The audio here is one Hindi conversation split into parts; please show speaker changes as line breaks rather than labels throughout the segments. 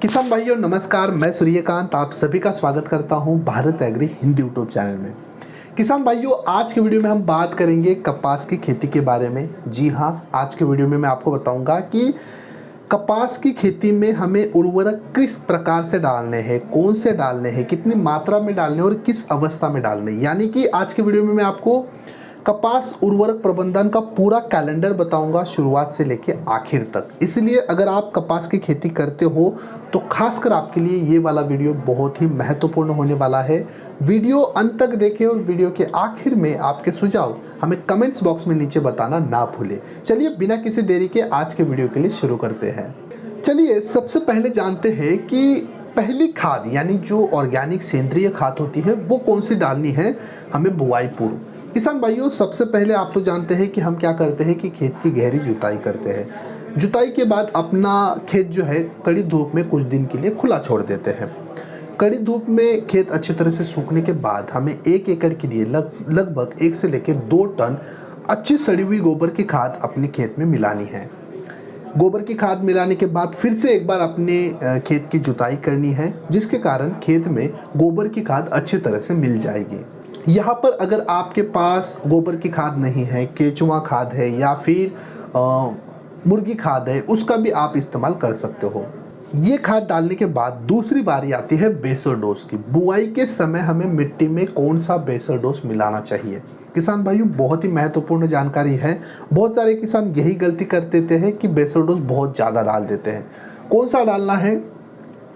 किसान भाइयों नमस्कार, मैं सूर्यकांत आप सभी का स्वागत करता हूं भारत एग्री हिंदी यूट्यूब चैनल में। किसान भाइयों, आज के वीडियो में हम बात करेंगे कपास की खेती के बारे में। जी हां, आज के वीडियो में मैं आपको बताऊंगा कि कपास की खेती में हमें उर्वरक किस प्रकार से डालने हैं, कौन से डालने हैं, कितनी मात्रा में डालने और किस अवस्था में डालने। यानी कि आज के वीडियो में मैं आपको कपास उर्वरक प्रबंधन का पूरा कैलेंडर बताऊंगा, शुरुआत से लेके आखिर तक। इसलिए अगर आप कपास की खेती करते हो तो खासकर आपके लिए ये वाला वीडियो बहुत ही महत्वपूर्ण होने वाला है। वीडियो अंत तक देखें और वीडियो के आखिर में आपके सुझाव हमें कमेंट्स बॉक्स में नीचे बताना ना भूलें। चलिए बिना किसी देरी के आज के वीडियो के लिए शुरू करते हैं। चलिए सबसे पहले जानते हैं कि पहली खाद यानी जो ऑर्गेनिक सेंद्रीय खाद होती है वो कौन सी डालनी है हमें बुआई पूर्व। किसान भाइयों, सबसे पहले आप तो जानते हैं कि हम क्या करते हैं कि खेत की गहरी जुताई करते हैं। जुताई के बाद अपना खेत जो है कड़ी धूप में कुछ दिन के लिए खुला छोड़ देते हैं। कड़ी धूप में खेत अच्छी तरह से सूखने के बाद हमें 1 एकड़ के लिए लगभग 1 से लेकर 2 टन अच्छी सड़ी हुई गोबर की खाद अपने खेत में मिलानी है। गोबर की खाद मिलाने के बाद फिर से एक बार अपने खेत की जुताई करनी है, जिसके कारण खेत में गोबर की खाद अच्छी तरह से मिल जाएगी। यहाँ पर अगर आपके पास गोबर की खाद नहीं है, केचुआ खाद है या फिर मुर्गी खाद है, उसका भी आप इस्तेमाल कर सकते हो। ये खाद डालने के बाद दूसरी बारी आती है बेसल डोज की। बुआई के समय हमें मिट्टी में कौन सा बेसल डोज मिलाना चाहिए। किसान भाइयों, बहुत ही महत्वपूर्ण जानकारी है। बहुत सारे किसान यही गलती कर देते हैं कि बेसल डोज बहुत ज़्यादा डाल देते हैं। कौन सा डालना है?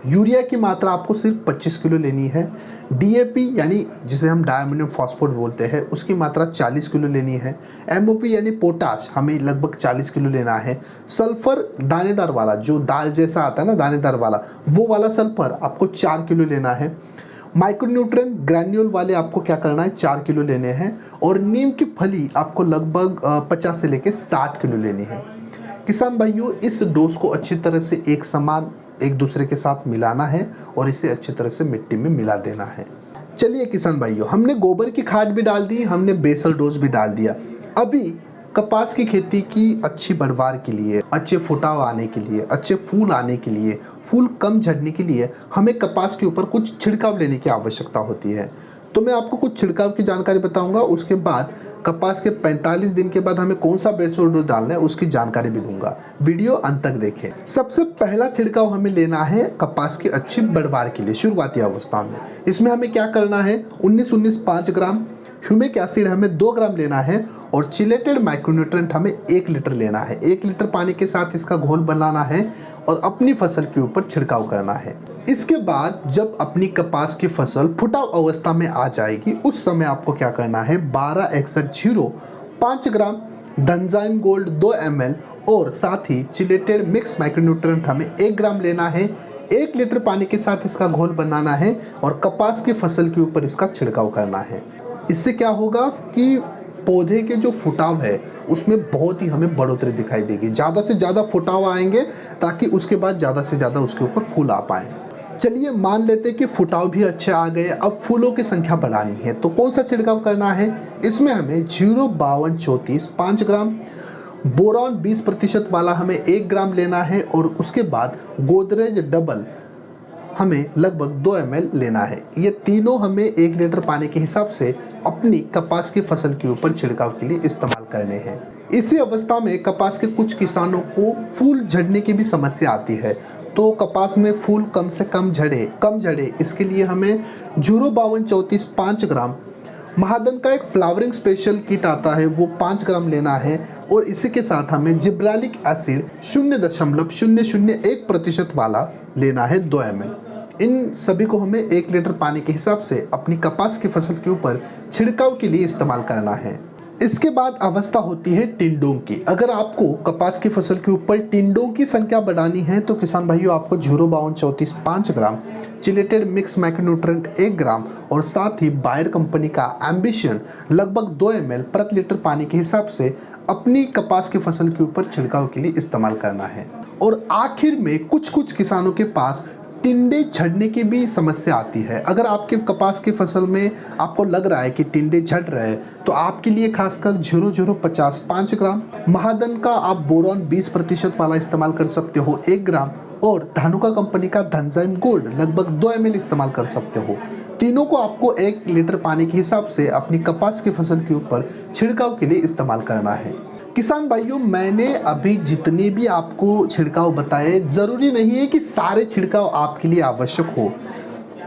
यूरिया की मात्रा आपको सिर्फ 25 किलो लेनी है। डीएपी यानी जिसे हम डायमोनियम फॉस्फेट बोलते हैं, उसकी मात्रा 40 किलो लेनी है। एमओपी यानी पोटाश हमें लगभग 40 किलो लेना है। सल्फर दानेदार वाला, जो दाल जैसा आता है ना दानेदार वाला, वो वाला सल्फर आपको 4 किलो लेना है। माइक्रोन्यूट्रिएंट ग्रैन्यूल वाले आपको क्या करना है, 4 किलो लेने हैं। और नीम की फली आपको लगभग 50 से लेकर 60 किलो लेनी है। किसान भाइयों, इस डोज को अच्छी तरह से एक समान एक दूसरे के साथ मिलाना है और इसे अच्छी तरह से मिट्टी में मिला देना है। चलिए किसान भाइयों, हमने गोबर की खाद भी डाल दी, हमने बेसल डोज भी डाल दिया। अभी कपास की खेती की अच्छी बढ़वार के लिए, अच्छे फुटाव आने के लिए, अच्छे फूल आने के लिए, फूल कम झड़ने के लिए हमें कपास के ऊपर कुछ छिड़काव लेने की आवश्यकता होती है। तो मैं आपको कुछ छिड़काव की जानकारी बताऊंगा। उसके बाद कपास के 45 दिन के बाद हमें कौन सा बेसल डोज डालना है उसकी जानकारी भी दूंगा। वीडियो अंत तक देखें। सबसे पहला छिड़काव हमें लेना है कपास की अच्छी बढ़वार के लिए शुरुआती अवस्था में। इसमें हमें क्या करना है, 19-19 5 ग्राम ह्यूमिक एसिड हमें 2 ग्राम लेना है और चिलेटेड माइक्रोन्यूट्रिएंट हमें 1 लीटर लेना है। 1 लीटर पानी के साथ इसका घोल बनाना है और अपनी फसल के ऊपर छिड़काव करना है। इसके बाद जब अपनी कपास की फसल फुटाव अवस्था में आ जाएगी, उस समय आपको क्या करना है, 1261-0 5 ग्राम, डंजाइम गोल्ड 2 ml और साथ ही चिलेटेड मिक्स माइक्रोन्यूट्रिएंट हमें 1 ग्राम लेना है। 1 लीटर पानी के साथ इसका घोल बनाना है और कपास की फसल के ऊपर इसका छिड़काव करना है। इससे क्या होगा कि पौधे के जो फुटाव है उसमें बहुत ही हमें बढ़ोतरी दिखाई देगी। ज़्यादा से ज़्यादा फुटाव आएंगे ताकि उसके बाद ज़्यादा से ज़्यादा उसके ऊपर फूल आ पाए। चलिए मान लेते हैं कि फुटाव भी अच्छे आ गए, अब फूलों की संख्या बढ़ानी है तो कौन सा छिड़काव करना है। इसमें हमें 05234 5 ग्राम, बोरॉन 20% वाला हमें 1 ग्राम लेना है और उसके बाद गोदरेज डबल हमें लगभग 2 ml लेना है। ये तीनों हमें 1 लीटर पानी के हिसाब से अपनी कपास की फसल के ऊपर छिड़काव के लिए इस्तेमाल करने हैं। इसी अवस्था में कपास के कुछ किसानों को फूल झड़ने की भी समस्या आती है, तो कपास में फूल कम से कम झड़े इसके लिए हमें 05234 5 ग्राम, महादन का एक फ्लावरिंग स्पेशल किट आता है वो 5 ग्राम लेना है और इसी के साथ हमें जिब्रालिक एसिड 0.001% वाला लेना है 2 ml। इन सभी को हमें 1 लीटर पानी के हिसाब से अपनी कपास की फसल के ऊपर छिड़काव के लिए इस्तेमाल करना है। इसके बाद अवस्था होती है टिंडों की। अगर आपको कपास की फसल के ऊपर टिंडों की संख्या बढ़ानी है तो किसान भाइयों आपको 05234 5 ग्राम, चिलेटेड मिक्स माइक्रोन्यूट्रिएंट 1 ग्राम और साथ ही बायर कंपनी का एम्बिशन लगभग 2 ml प्रति लीटर पानी के हिसाब से अपनी कपास की फसल के ऊपर छिड़काव के लिए इस्तेमाल करना है। और आखिर में कुछ किसानों के पास टिंडे झड़ने की भी समस्या आती है। अगर आपके कपास की फसल में आपको लग रहा है कि टिंडे झड़ रहे हैं तो आपके लिए खासकर 0050 5 ग्राम, महादन का आप बोरॉन 20% वाला इस्तेमाल कर सकते हो 1 ग्राम और धानुका कंपनी का धनजाइम गोल्ड लगभग 2 ml इस्तेमाल कर सकते हो। तीनों को आपको 1 लीटर पानी के हिसाब से अपनी कपास की फसल के ऊपर छिड़काव के लिए इस्तेमाल करना है। किसान भाइयों, मैंने अभी जितने भी आपको छिड़काव बताए, ज़रूरी नहीं है कि सारे छिड़काव आपके लिए आवश्यक हो।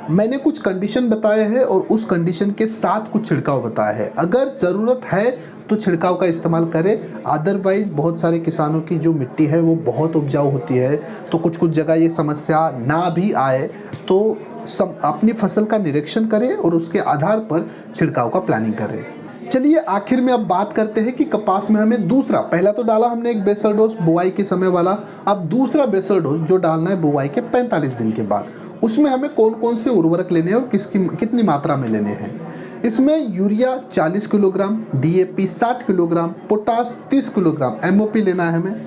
मैंने कुछ कंडीशन बताए हैं और उस कंडीशन के साथ कुछ छिड़काव बताया है। अगर ज़रूरत है तो छिड़काव का इस्तेमाल करें, अदरवाइज़ बहुत सारे किसानों की जो मिट्टी है वो बहुत उपजाऊ होती है, तो कुछ जगह ये समस्या ना भी आए तो अपनी फसल का निरीक्षण करें और उसके आधार पर छिड़काव का प्लानिंग करें। चलिए आखिर में अब बात करते हैं कि कपास में हमें दूसरा, पहला तो डाला हमने एक बेसल डोज बुआई के समय वाला, अब दूसरा बेसल डोज जो डालना है बुआई के 45 दिन के बाद, उसमें हमें कौन कौन से उर्वरक लेने हैं और कितनी मात्रा में लेने हैं। इसमें urea 40 kilogram, DAP 60 kilogram, potash 30 kilogram MOP लेना है हमें,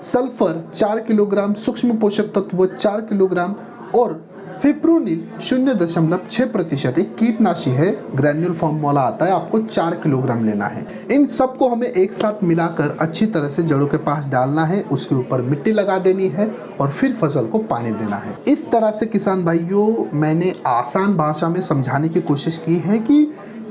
सल्फर 4 किलोग्राम, सूक्ष्म पोषक तत्व 4 किलोग्राम और फिप्रोनिल 0.6% एक कीटनाशी है, ग्रैन्यूल फॉर्म वाला आता है, आपको 4 किलोग्राम लेना है। इन सबको हमें एक साथ मिलाकर अच्छी तरह से जड़ों के पास डालना है, उसके ऊपर मिट्टी लगा देनी है और फिर फसल को पानी देना है। इस तरह से किसान भाइयों, मैंने आसान भाषा में समझाने की कोशिश की है कि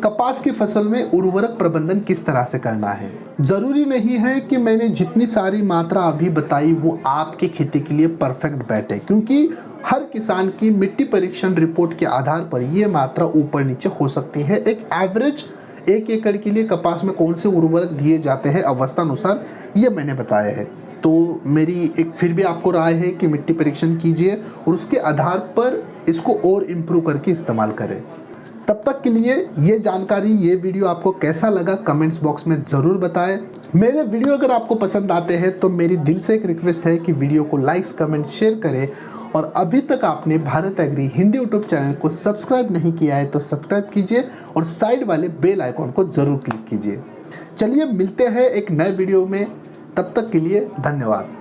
कपास की फसल में उर्वरक प्रबंधन किस तरह से करना है। जरूरी नहीं है कि मैंने जितनी सारी मात्रा अभी बताई वो आपकी खेती के लिए परफेक्ट बैठे, क्योंकि हर किसान की मिट्टी परीक्षण रिपोर्ट के आधार पर ये मात्रा ऊपर नीचे हो सकती है। एक एवरेज 1 एकड़ के लिए कपास में कौन से उर्वरक दिए जाते हैं अवस्था अनुसार, ये मैंने बताया है। तो मेरी एक फिर भी आपको राय है कि मिट्टी परीक्षण कीजिए और उसके आधार पर इसको और इम्प्रूव करके इस्तेमाल करें। तब तक के लिए ये जानकारी, ये वीडियो आपको कैसा लगा कमेंट्स बॉक्स में ज़रूर बताएं। मेरे वीडियो अगर आपको पसंद आते हैं तो मेरी दिल से एक रिक्वेस्ट है कि वीडियो को लाइक्स, कमेंट, शेयर करें और अभी तक आपने भारत एग्री हिंदी यूट्यूब चैनल को सब्सक्राइब नहीं किया है तो सब्सक्राइब कीजिए और साइड वाले बेल आइकॉन को ज़रूर क्लिक कीजिए। चलिए मिलते हैं एक नए वीडियो में, तब तक के लिए धन्यवाद।